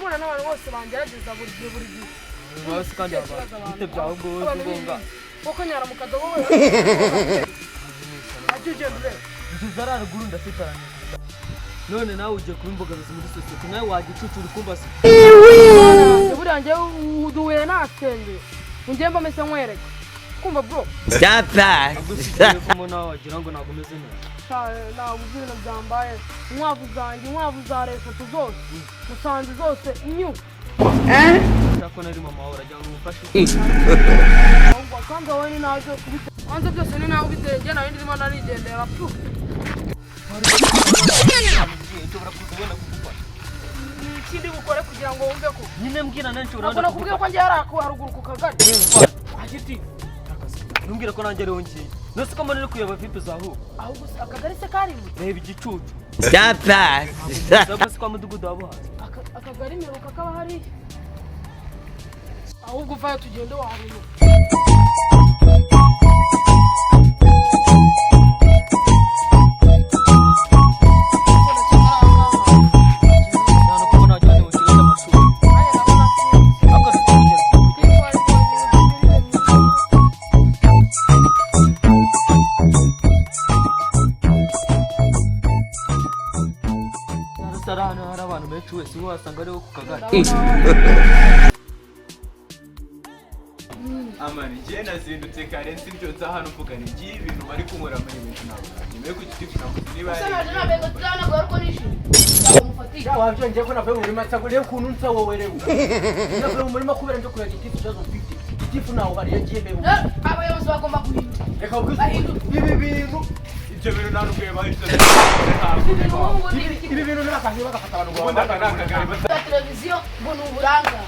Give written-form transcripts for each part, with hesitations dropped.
mubona n'abantu bose bangerageza buri gihe bose kandi bite byaho gonga koko nyara mu kadobo we ajuje ndre zarara gurunda sitaranye none nawe uje kubimbogaza muri societe nawe wagicucura kumbasa buriya nge uduwe nakende ungemba mese nkwereka kumva bro Japa kumona wagira ngo nagomeze neza na ubuzina byambaye inkwavu zanjye inkwavu za leta zose musanze zose inyu cyako nari mama wawe urajya umufashe ngo kandi wowe ni naje kubite anze byose ni nawe ubitenge nawe ndimo narigendera pfu ikindi gukore kugira ngo wumve ko nyine mbwira nanjye urabona kubwiye ko ngiye haruguru ku kagari agiti numbwira ko nanjye rero ngiye nose ko mbona kuyaba vipi zaho ahubwo akagari se kari reba igicucu Japa sabase kwa mudugudu wabo akagari miruka kaba hari ahubwo uvayo tugende waruno sarana harabantu benshi wese wasanga ari ku kagari amani je nazindutse kare nsinjye hano mvuga ni giye ibintu bari kunkora muri bintu nabo nyime ku giti kunamuzi niba sana jana bego tana gorko nishi ya wabyo ngiye ko navuye muri matsago rero kuntu nsa wowe rero navuye muri makubera nje kurya giti cyazo mfite giti nawo bari yagiye bebo abayobozi bagomba guhinduka reka ibi bintu ibyo bintu naruguye bahise ibi bintu n'akazi bagafata abantu ngo bakagari televiziyo ngo nuburanga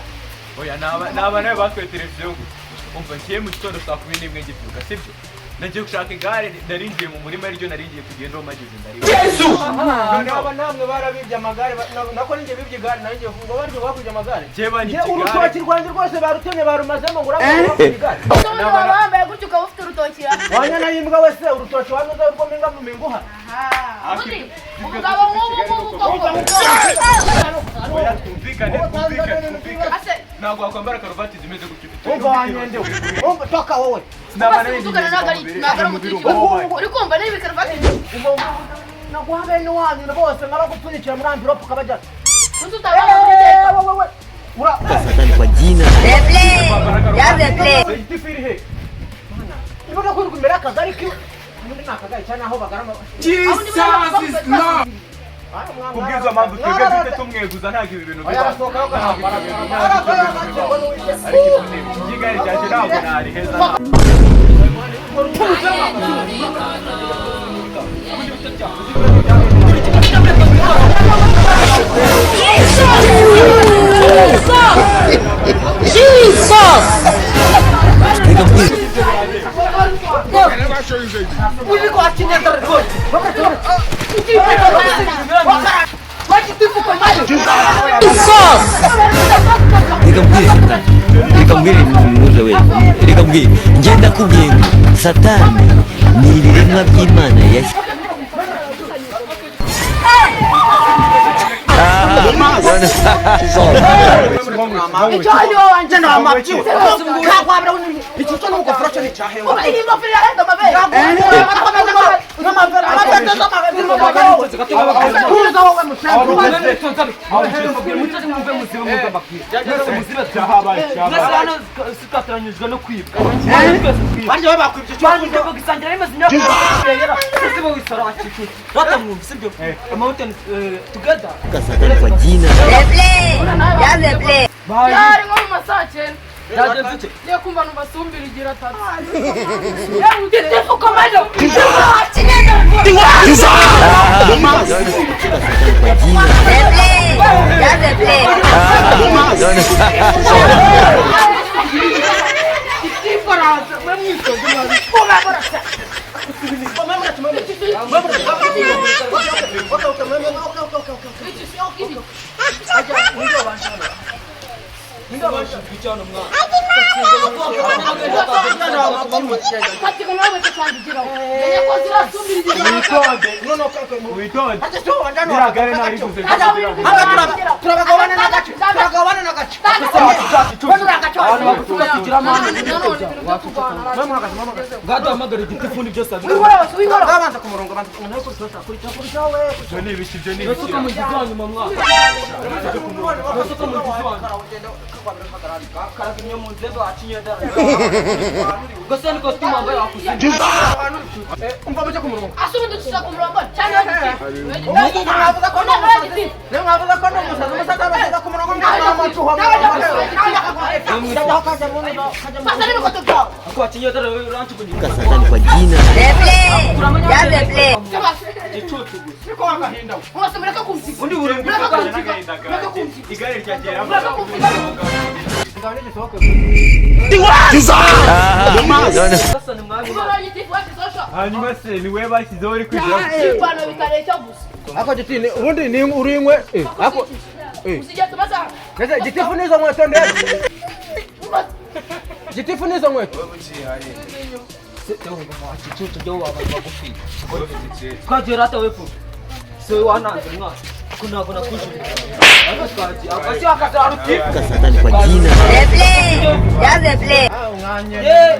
oya naba nawe batwaye televiziyo umva ngiye mu gitondo saa 11 ngivuga sibyo nagiye gushaka igare naringiye mu murima ryo naringiye kugenda mageze ndari Yesu naba namwe barabibye amagare nako ninge bibye igare naringiye ngo baryo bakuje amagare je banyije urutoki rwanje rwose barutemye barumazemo ngo urabona igare naba bambaye gutyo ukaba ufite urutoki wanyana yimbwa wese urutoki wanuza urwo minga mu minguha umugabo nk'ubu oya twumvikane ntabwo wakwambara karuvati zimeze gutyo umva wanyende umva toka wowe uri kumva niba ikaruvati naguha bene wanyu bose nkabagupfunyikira muri amvirope ukabajyana Satani kwa jina ibona ko imbere y'akagari kiwe muri nakagari cyane aho bagarama Jesus is love kubwiza mpamvu twebwe dute tumweguza ntabwo ibi bintu arasohoka yo kanabara ariko igare cyaje ntabwo nari heza Nikambwire mumuze we nikambwire ngenda kubwiye Satani ni ibiremwa by'Imana yashyize icyo wanje na mabyo kakwabira iki cyo nuko frocho ni cyahe uba iri ngofero yarenda amabere sikataranyijwe no kwibwa banje babakwibye cyo ngo gisangira rimeze imyaka sisi bo wisara wakitu ratamwumva sibyo mountain together Satani kwa jina yari nko mu masaa 9 yaje ngiye kumva nubasumbira igira atatu witonde Gado amagara igitifundi byose Abanza ku murongo abanza umuntu ariko sota kuri cyawe. Ibyo ni ibiki, ibyo ni Nasuka mu ibiki. gizwanyu mama. Nasuka mu gizwanyu. Karaginyo mu nzego acinye dara. Gose ni costume ambaye akusinda. Umva baje ku murongo. Asubundi dushaka ku murongo cyane wagiti. Umuntu mwavuga ko no musaza. Ne mwavuga ko no musaza baje ku murongo mwamacuha. Pasa niba koto byawe. Ako acinye dara ranchu kundi. Satani kwa jina. Niko wakahinda. Mwase mureka kumsiga. Undi buri Mureka kumsiga. Igare rya kera Mureka kumsiga. Sasa ni mwabi. Ibara y'igitifu washisosha. hanyuma se ni we bashyizeho uri kwigira Ibana bikareshya gusa. Ako giti ubundi ni urinkwe. Ako Usijya tubasa. Keze gitifu nizo nkweto ndende. Gitifu nizo nkweto. Kaje rata wefu. So wana ndio. Kuna kushi. Akasi akataruti. Satani kwa jina.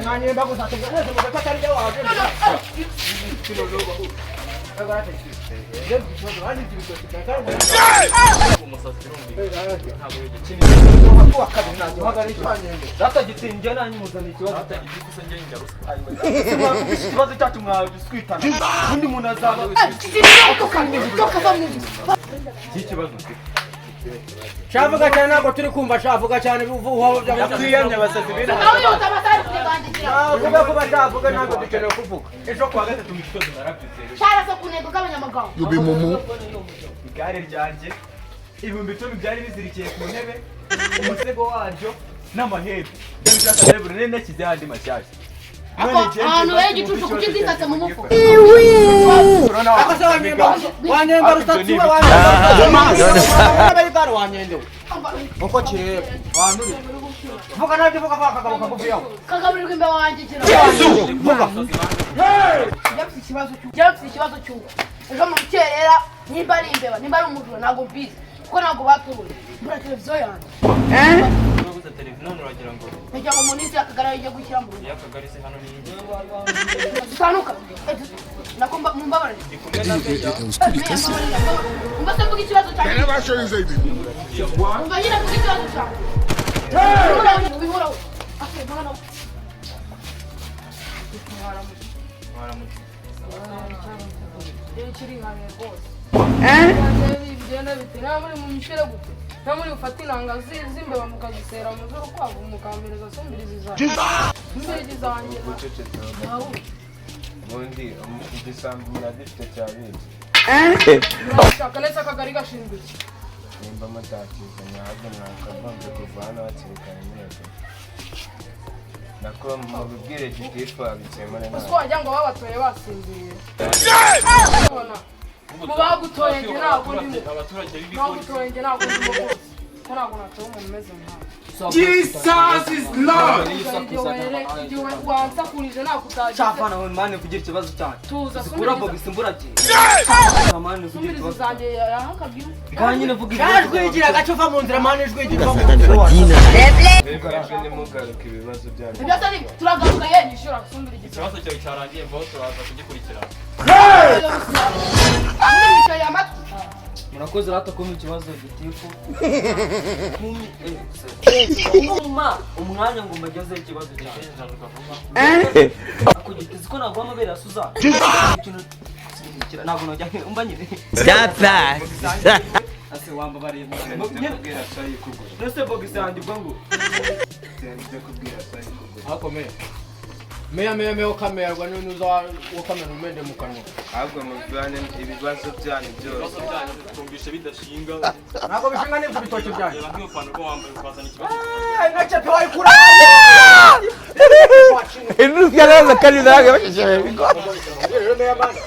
Nganye mbako sasa. Mukatari jawa. Rata gitinje nanyi muzana ikibazo igikusa njye nyarusa ikibazo cyacu mwabiswitana. Undi muntu azaba. Toka family. ikibazo mfite Shavuga cyane ntabwo turi kumva shavuga cyane uhaho yakwiyamye abasazi bene Nawe utabasari kubandikira. Vuga ko bashavuga ntabwo dukeneye kuvuga. ejo kuwa gatatu mu gitondo narabyutse Cyara so kunego kabanyamagabo. igare ryanjye ibihumbi 10 byari bizirikiye ku ntebe umusego waryo n'amahembe byari buri nene nashyize handi mashyashya Ahantu y'igicucu kukizisatse mu mufuka. Ako se wanyemba rusatsi we wanyemba wanyende. Uko kire wanuri. Vuga nabyo vuga kwa kagabo kagufiyaho. Kagaburirwa imbe wanjye Vuga. Byafite ikibazo cy'uko ejo mu rukerera nimba ari imbeba nimba ari umujura ntabwo mbizi kuko ntabwo batuye mbura televiziyo yanjye ubuze televiziyo uragira ngo ngira ngo munsi y'akagara yijya gushyira mu rugo yakagari se hano ni zitanuka nakomba mumbabarire kumwe na beya umva se mvuga ikibazo cyanjye umva nyine mvuga ikibazo cyanjye ubihuraho mwana kiri hano rwose bigenda bite nta muri mu mishere gute nta muri ufata inanga z'imbeba mukazisera mu zuru kwavu mukambereza sumbirizi zanjye sumbirizi zanjye ubundi igisambu muradifite cyabindi urashaka neza akagari gashinzwe iki nimba mutakizanye ahubwo mwakagombye kuva hano hakiri kare mwese nako mubibwire gitifu abikemure uzi ko wagira ngo babatoye basinziriye mu bagutoye njye ntabwo ndimo bagutoye njye ntabwo ndimo rwose ko ntabwo natoye umuntu umeze nkawe Jesus is Lord. igihe wansakurije ntabwo utagize Chafana we mane kugira ikibazo cyane. tuza Sikura bobi simburagiye. Mane kugira sumbirizi ikibazo. zanjye yahakabye Kanyine vuga Kajwigira gacuva mu nzira mane jwigira mu Satani kwa jina. mwebwe nimugaruka ibibazo byanyu ibyo atari turagaruka yenyishura sumbira igitsina ikibazo cyawe cyarangiye mvaho turaza kugikurikirana mwicaye amatwi murakoze rata ko mu kibazo gitifu. Kuma umwanya ngo mbageze ikibazo cyane. Akugitiza ko nagwa amabere asuza. Ntabwo najya umba nyine. Dapa. Ase wamba bari mu. kubwira sayi kugura Nose bogi sandi bwangu. nze kubwira sayi kugura Akomeye. Meya ukamerwa n'uza ukamera umende mu kanwa. ahubwo muvane ibibazo byanyu byose twumvishe bidashinga Ntabwo bishinga n'ibyo bitoki byanyu. reba nk'ipantaro wambaye ukazana ikibazo Ngacepe wayikura. Inuka naza kali naga. Meya bana.